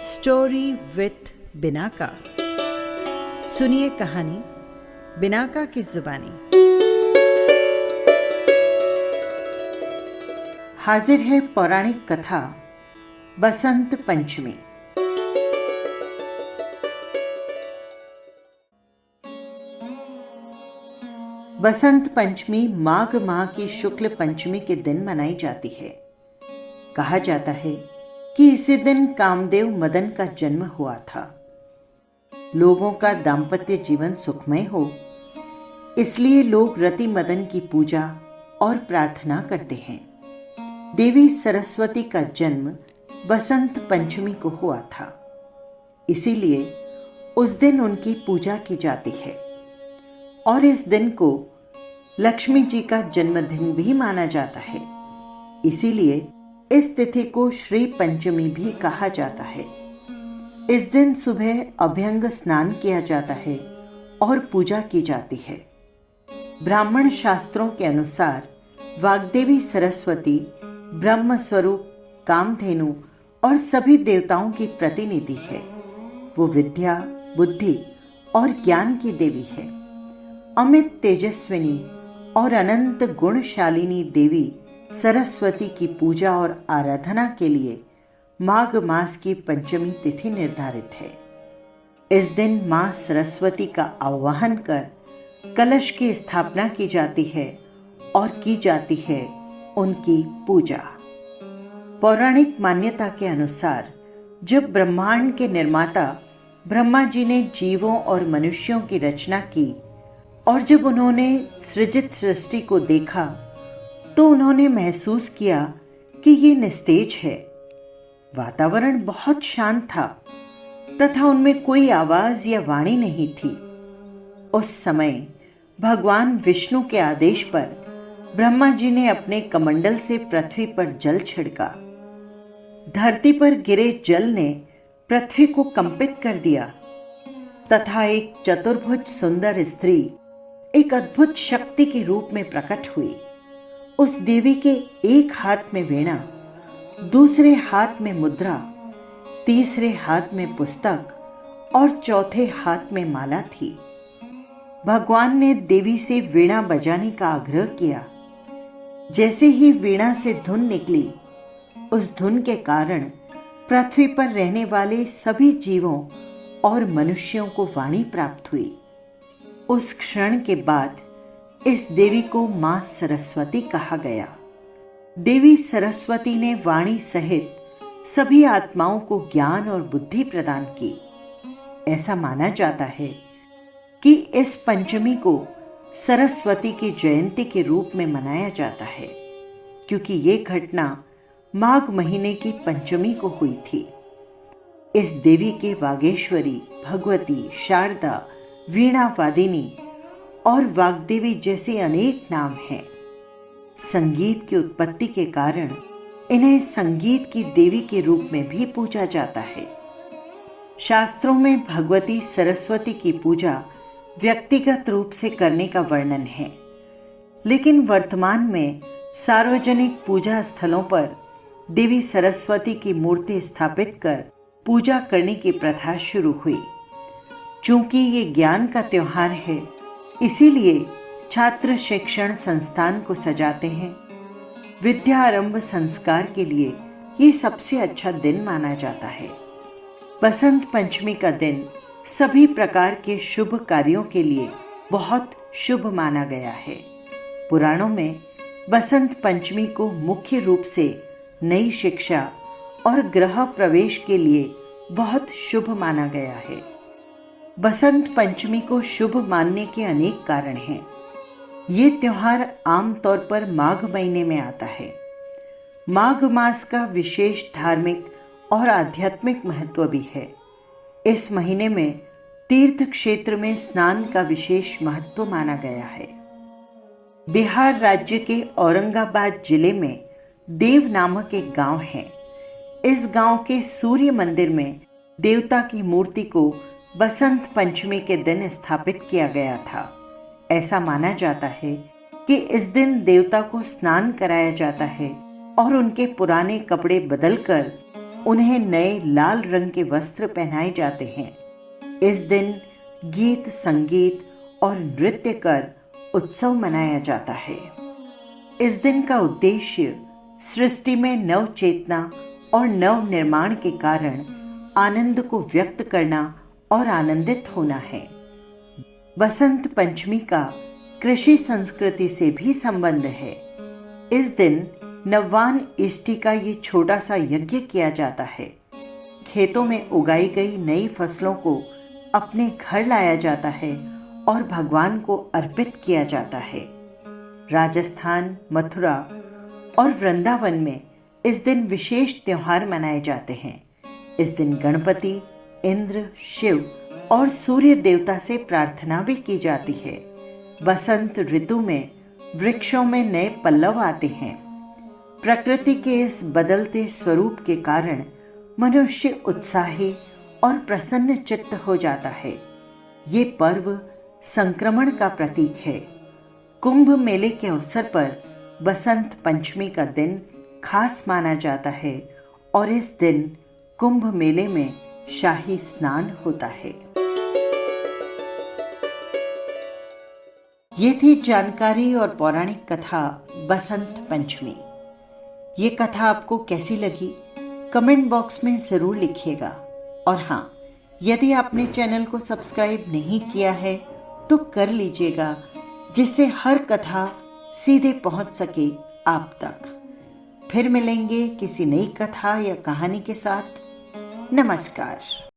Story with Binaca. सुनिए कहानी Binaca की जुबानी। हाजिर है पौराणिक कथा बसंत पंचमी। बसंत पंचमी माघ माह की शुक्ल पंचमी के दिन मनाई जाती है। कहा जाता है कि इसी दिन कामदेव मदन का जन्म हुआ था। लोगों का दाम्पत्य जीवन सुखमय हो, इसलिए लोग रति मदन की पूजा और प्रार्थना करते हैं। देवी सरस्वती का जन्म बसंत पंचमी को हुआ था, इसीलिए उस दिन उनकी पूजा की जाती है और इस दिन को लक्ष्मी जी का जन्मदिन भी माना जाता है। इसीलिए इस तिथि को श्री पंचमी भी कहा जाता है। इस दिन सुबह अभ्यंग स्नान किया जाता है और पूजा की जाती है। ब्राह्मण शास्त्रों के अनुसार वाग्देवी सरस्वती ब्रह्म स्वरूप, कामधेनु और सभी देवताओं की प्रतिनिधि है। वो विद्या, बुद्धि और ज्ञान की देवी है। अमित तेजस्विनी और अनंत गुणशालिनी देवी सरस्वती की पूजा और आराधना के लिए माघ मास की पंचमी तिथि निर्धारित है। इस दिन मां सरस्वती का आवाहन कर कलश की स्थापना की जाती है और की जाती है उनकी पूजा। पौराणिक मान्यता के अनुसार जब ब्रह्मांड के निर्माता ब्रह्मा जी ने जीवों और मनुष्यों की रचना की और जब उन्होंने सृजित सृष्टि को देखा तो उन्होंने महसूस किया कि ये निस्तेज है। वातावरण बहुत शांत था तथा उनमें कोई आवाज या वाणी नहीं थी। उस समय भगवान विष्णु के आदेश पर ब्रह्मा जी ने अपने कमंडल से पृथ्वी पर जल छिड़का। धरती पर गिरे जल ने पृथ्वी को कंपित कर दिया तथा एक चतुर्भुज सुंदर स्त्री एक अद्भुत शक्ति के रूप में प्रकट हुई। उस देवी के एक हाथ में वीणा, दूसरे हाथ में मुद्रा, तीसरे हाथ में पुस्तक और चौथे हाथ में माला थी। भगवान ने देवी से वीणा बजाने का आग्रह किया। जैसे ही वीणा से धुन निकली, उस धुन के कारण पृथ्वी पर रहने वाले सभी जीवों और मनुष्यों को वाणी प्राप्त हुई। उस क्षण के बाद इस देवी को मां सरस्वती कहा गया। देवी सरस्वती ने वाणी सहित सभी आत्माओं को ज्ञान और बुद्धि प्रदान की। ऐसा माना जाता है कि इस पंचमी को सरस्वती की जयंती के रूप में मनाया जाता है, क्योंकि ये घटना माघ महीने की पंचमी को हुई थी। इस देवी के वागेश्वरी, भगवती, शारदा, वीणा वादिनी और वाग्देवी जैसे अनेक नाम हैं। संगीत की उत्पत्ति के कारण इन्हें संगीत की देवी के रूप में भी पूजा जाता है। शास्त्रों में भगवती सरस्वती की पूजा व्यक्तिगत रूप से करने का वर्णन है, लेकिन वर्तमान में सार्वजनिक पूजा स्थलों पर देवी सरस्वती की मूर्ति स्थापित कर पूजा करने की प्रथा शुरू हुई। चूंकि ये ज्ञान का त्योहार है, इसीलिए छात्र शिक्षण संस्थान को सजाते हैं। विद्यारंभ संस्कार के लिए ये सबसे अच्छा दिन माना जाता है। बसंत पंचमी का दिन सभी प्रकार के शुभ कार्यों के लिए बहुत शुभ माना गया है। पुराणों में बसंत पंचमी को मुख्य रूप से नई शिक्षा और गृह प्रवेश के लिए बहुत शुभ माना गया है। बसंत पंचमी को शुभ मानने के अनेक कारण हैं। ये त्योहार आमतौर पर माघ महीने में आता है। माघ मास का विशेष धार्मिक और आध्यात्मिक महत्व भी है। इस महीने में तीर्थ क्षेत्र में स्नान का विशेष महत्व माना गया है। बिहार राज्य के औरंगाबाद जिले में देव नामक एक गांव है। इस गांव के सूर्य मंदिर में देवता की मूर्ति को बसंत पंचमी के दिन स्थापित किया गया था। ऐसा माना जाता है कि इस दिन देवता को स्नान कराया जाता है और उनके पुराने कपड़े बदलकर उन्हें नए लाल रंग के वस्त्र पहनाए जाते हैं। इस दिन गीत, संगीत और नृत्य कर उत्सव मनाया जाता है। इस दिन का उद्देश्य सृष्टि में नव चेतना और नव निर्माण के कारण आनंद को व्यक्त करना और आनंदित होना है। बसंत पंचमी का कृषि संस्कृति से भी संबंध है। इस दिन नव्वान इष्टि का ये छोटा सा यज्ञ किया जाता है। खेतों में उगाई गई नई फसलों को अपने घर लाया जाता है और भगवान को अर्पित किया जाता है। राजस्थान, मथुरा और वृंदावन में इस दिन विशेष त्योहार मनाए जाते हैं। इस दिन गणपति, इंद्र, शिव और सूर्य देवता से प्रार्थना भी की जाती है। बसंत ऋतु में वृक्षों में नए पल्लव आते हैं। प्रकृति के इस बदलते स्वरूप के कारण मनुष्य उत्साही और प्रसन्न चित्त हो जाता है। ये पर्व संक्रमण का प्रतीक है। कुंभ मेले के अवसर पर बसंत पंचमी का दिन खास माना जाता है और इस दिन कुंभ मेले में शाही स्नान होता है। ये थी जानकारी और पौराणिक कथा बसंत पंचमी। ये कथा आपको कैसी लगी कमेंट बॉक्स में ज़रूर लिखिएगा। और हाँ, यदि आपने चैनल को सब्सक्राइब नहीं किया है तो कर लीजिएगा, जिससे हर कथा सीधे पहुंच सके आप तक। फिर मिलेंगे किसी नई कथा या कहानी के साथ। नमस्कार।